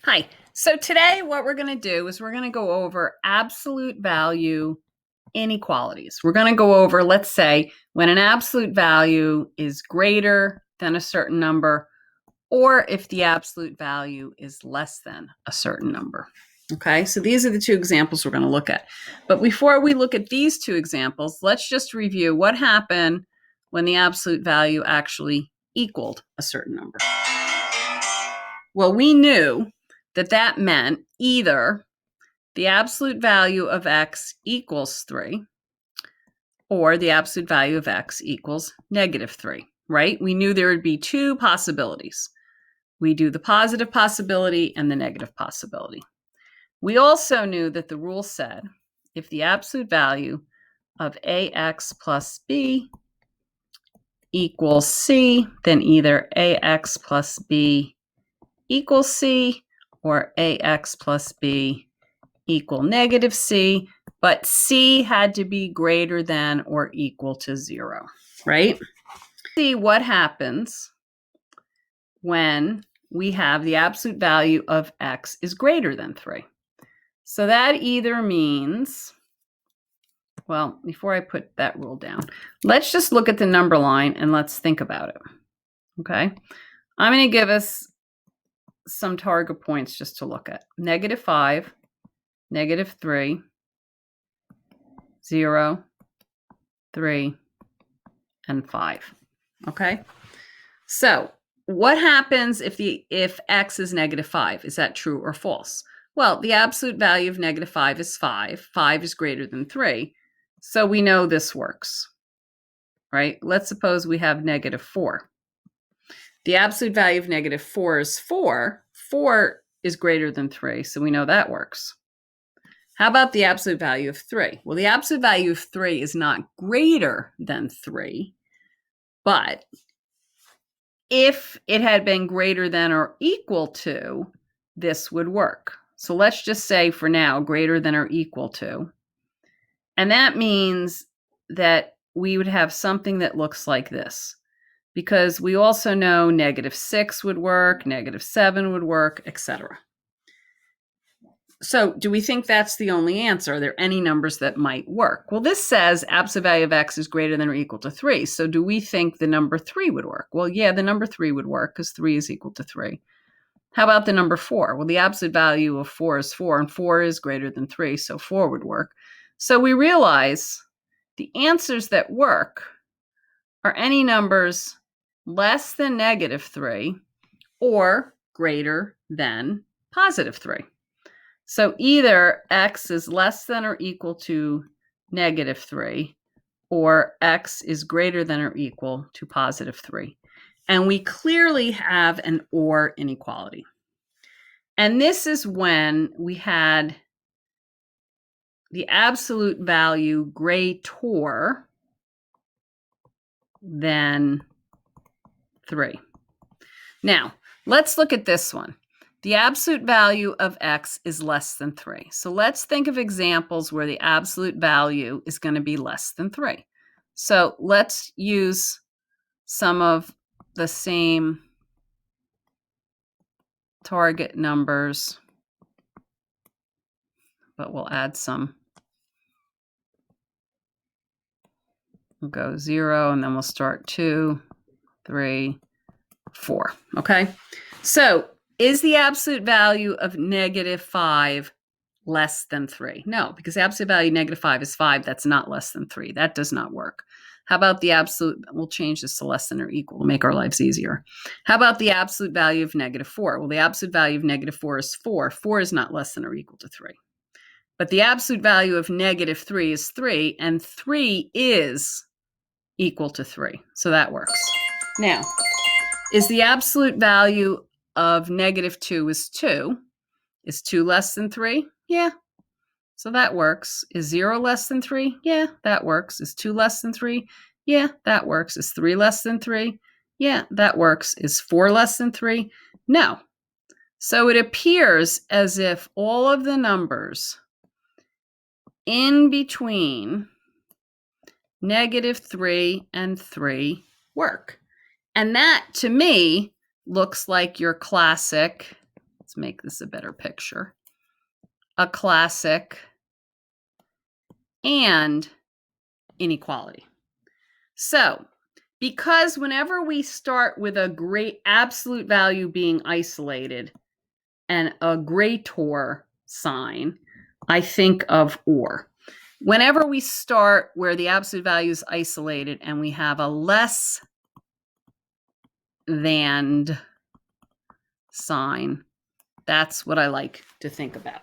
Hi. So today what we're going to do is we're going to go over absolute value inequalities. We're going to go over, let's say, when an absolute value is greater than a certain number, or if the absolute value is less than a certain number. Okay, so these are the two examples we're going to look at. But before we look at these two examples, let's just review what happened when the absolute value actually equaled a certain number. Well, we knew that that meant either the absolute value of x equals 3 or the absolute value of x equals -3, right? We knew there would be two possibilities. We do the positive possibility and the negative possibility. We also knew that the rule said if the absolute value of ax plus b equals c, then either ax plus b equals c or ax plus b equal -c, but c had to be greater than or equal to 0, right? See what happens when we have the absolute value of x is greater than 3. So that either means, well, before I put that rule down, let's just look at the number line and let's think about it, okay? I'm going to give us some target points just to look at. -5, -3, 0, 3, and 5. Okay? So what happens if x is -5? Is that true or false? Well, the absolute value of -5 is 5. 5 is greater than 3. So we know this works, right? Let's suppose we have -4. The absolute value of -4 is 4. 4 is greater than 3, so we know that works. How about the absolute value of 3? Well, the absolute value of 3 is not greater than 3, but if it had been greater than or equal to, this would work. So let's just say for now, greater than or equal to. And that means that we would have something that looks like this, because we also know -6 would work, -7 would work, etc. So do we think that's the only answer? Are there any numbers that might work? Well, this says absolute value of x is greater than or equal to 3. So do we think the number 3 would work? Well, yeah, the number 3 would work because 3 is equal to 3. How about the number 4? Well, the absolute value of 4 is 4, and 4 is greater than 3, so 4 would work. So we realize the answers that work are any numbers less than -3 or greater than +3. So either x is less than or equal to -3 or x is greater than or equal to +3. And we clearly have an or inequality. And this is when we had the absolute value greater than 3. Now, let's look at this one. The absolute value of x is less than 3. So let's think of examples where the absolute value is going to be less than 3. So let's use some of the same target numbers, but we'll add some. We'll go 0, and then we'll start 2, 3, 4. Okay? So is the absolute value of -5 less than 3? No, because the absolute value of -5 is 5. That's not less than 3. That does not work. How about the absolute? We'll change this to less than or equal to make our lives easier. How about the absolute value of -4? Well, the absolute value of -4 is 4. 4 is not less than or equal to 3. But the absolute value of -3 is 3, and 3 is equal to 3. So that works. Now, is the absolute value of -2 is 2? Is 2 less than 3? Yeah. So that works. Is 0 less than 3? Yeah, that works. Is 2 less than 3? Yeah, that works. Is 3 less than 3? Yeah, that works. Is 4 less than 3? No. So it appears as if all of the numbers in between -3 and 3 work. And that, to me, looks like your classic, let's Let's make this a better picture. A classic and inequality. So, because whenever we start with a great absolute value being isolated and a greater sign, I think of or. Whenever we start where the absolute value is isolated and we have a less than sign, that's what I like to think about.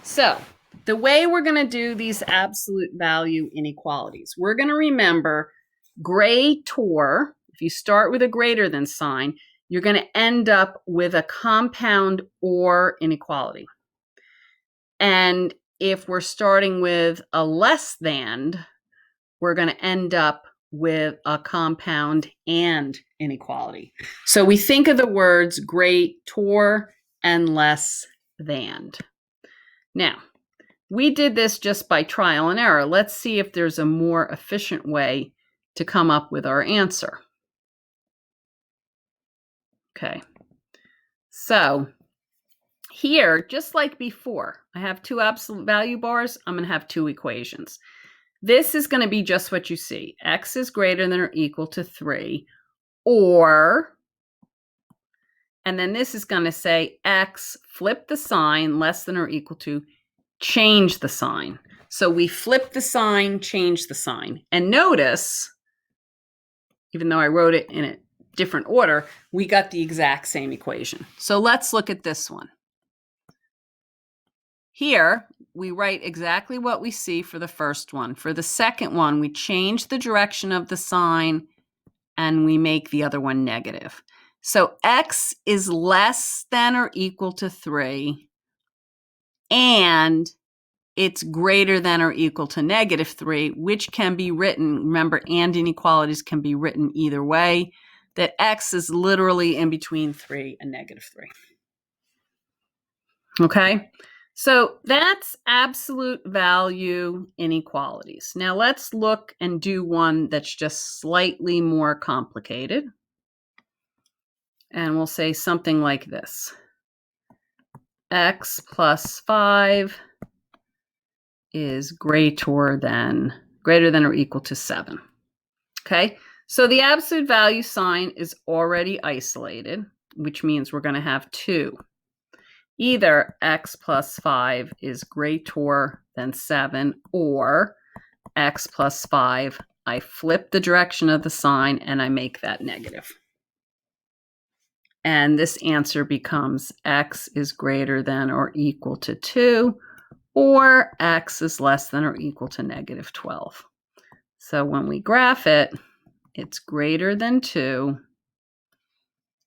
So the way we're going to do these absolute value inequalities, we're going to remember greater. If you start with a greater than sign, you're going to end up with a compound or inequality. And if we're starting with a less than, we're going to end up with a compound and inequality. So we think of the words greater and less than. Now, we did this just by trial and error. Let's see if there's a more efficient way to come up with our answer. Okay. So here, just like before, I have two absolute value bars. I'm going to have two equations. This is going to be just what you see. X is greater than or equal to 3, or, and then this is going to say X, flip the sign, less than or equal to, change the sign. So we flip the sign, change the sign. And notice, even though I wrote it in a different order, we got the exact same equation. So let's look at this one. Here, we write exactly what we see for the first one. For the second one, we change the direction of the sign and we make the other one negative. So X is less than or equal to 3, and it's greater than or equal to negative 3, which can be written, remember, and inequalities can be written either way, that X is literally in between 3 and negative 3. Okay? So that's absolute value inequalities. Now let's look and do one that's just slightly more complicated. And we'll say something like this. X plus 5 is greater than or equal to 7. Okay, so the absolute value sign is already isolated, which means we're going to have two. Either X plus 5 is greater than 7, or X plus 5, I flip the direction of the sign and I make that negative. And this answer becomes X is greater than or equal to 2, or X is less than or equal to negative 12. So when we graph it, it's greater than 2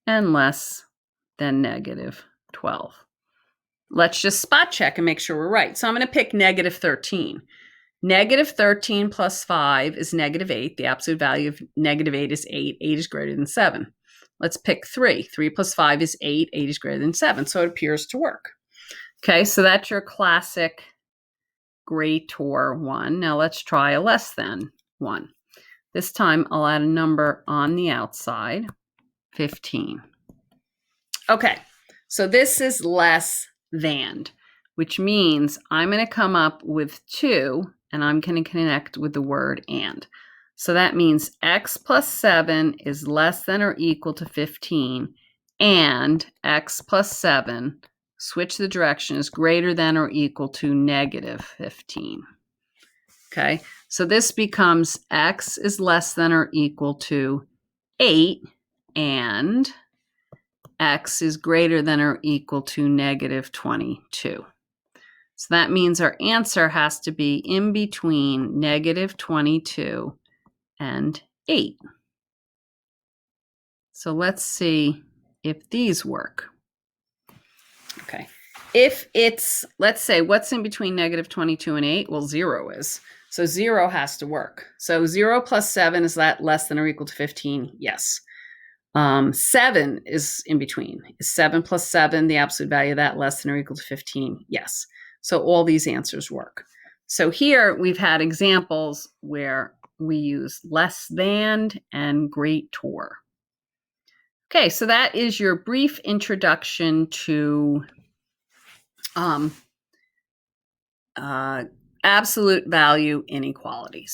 and less than negative 12. Let's just spot check and make sure we're right. So I'm going to pick negative 13. Negative 13 plus 5 is negative 8. The absolute value of negative 8 is 8. 8 is greater than 7. Let's pick 3. 3 plus 5 is 8. 8 is greater than 7. So it appears to work. Okay, so that's your classic greater one. Now let's try a less than one. This time I'll add a number on the outside, 15. Okay, so this is less than, which means I'm going to come up with 2, and I'm going to connect with the word and. So that means X plus 7 is less than or equal to 15, and X plus 7, switch the direction, is greater than or equal to negative 15. Okay, so this becomes X is less than or equal to 8, and X is greater than or equal to negative 22. So that means our answer has to be in between negative 22 and 8. So let's see if these work. Okay. If it's, let's say, what's in between negative 22 and 8? Well, 0 is. So 0 has to work. So 0 plus 7, is that less than or equal to 15? Yes. 7 is in between. Is 7 plus 7, the absolute value of that, less than or equal to 15? Yes. So all these answers work. So here we've had examples where we use less than and greater. Okay, so that is your brief introduction to um, uh, absolute value inequalities.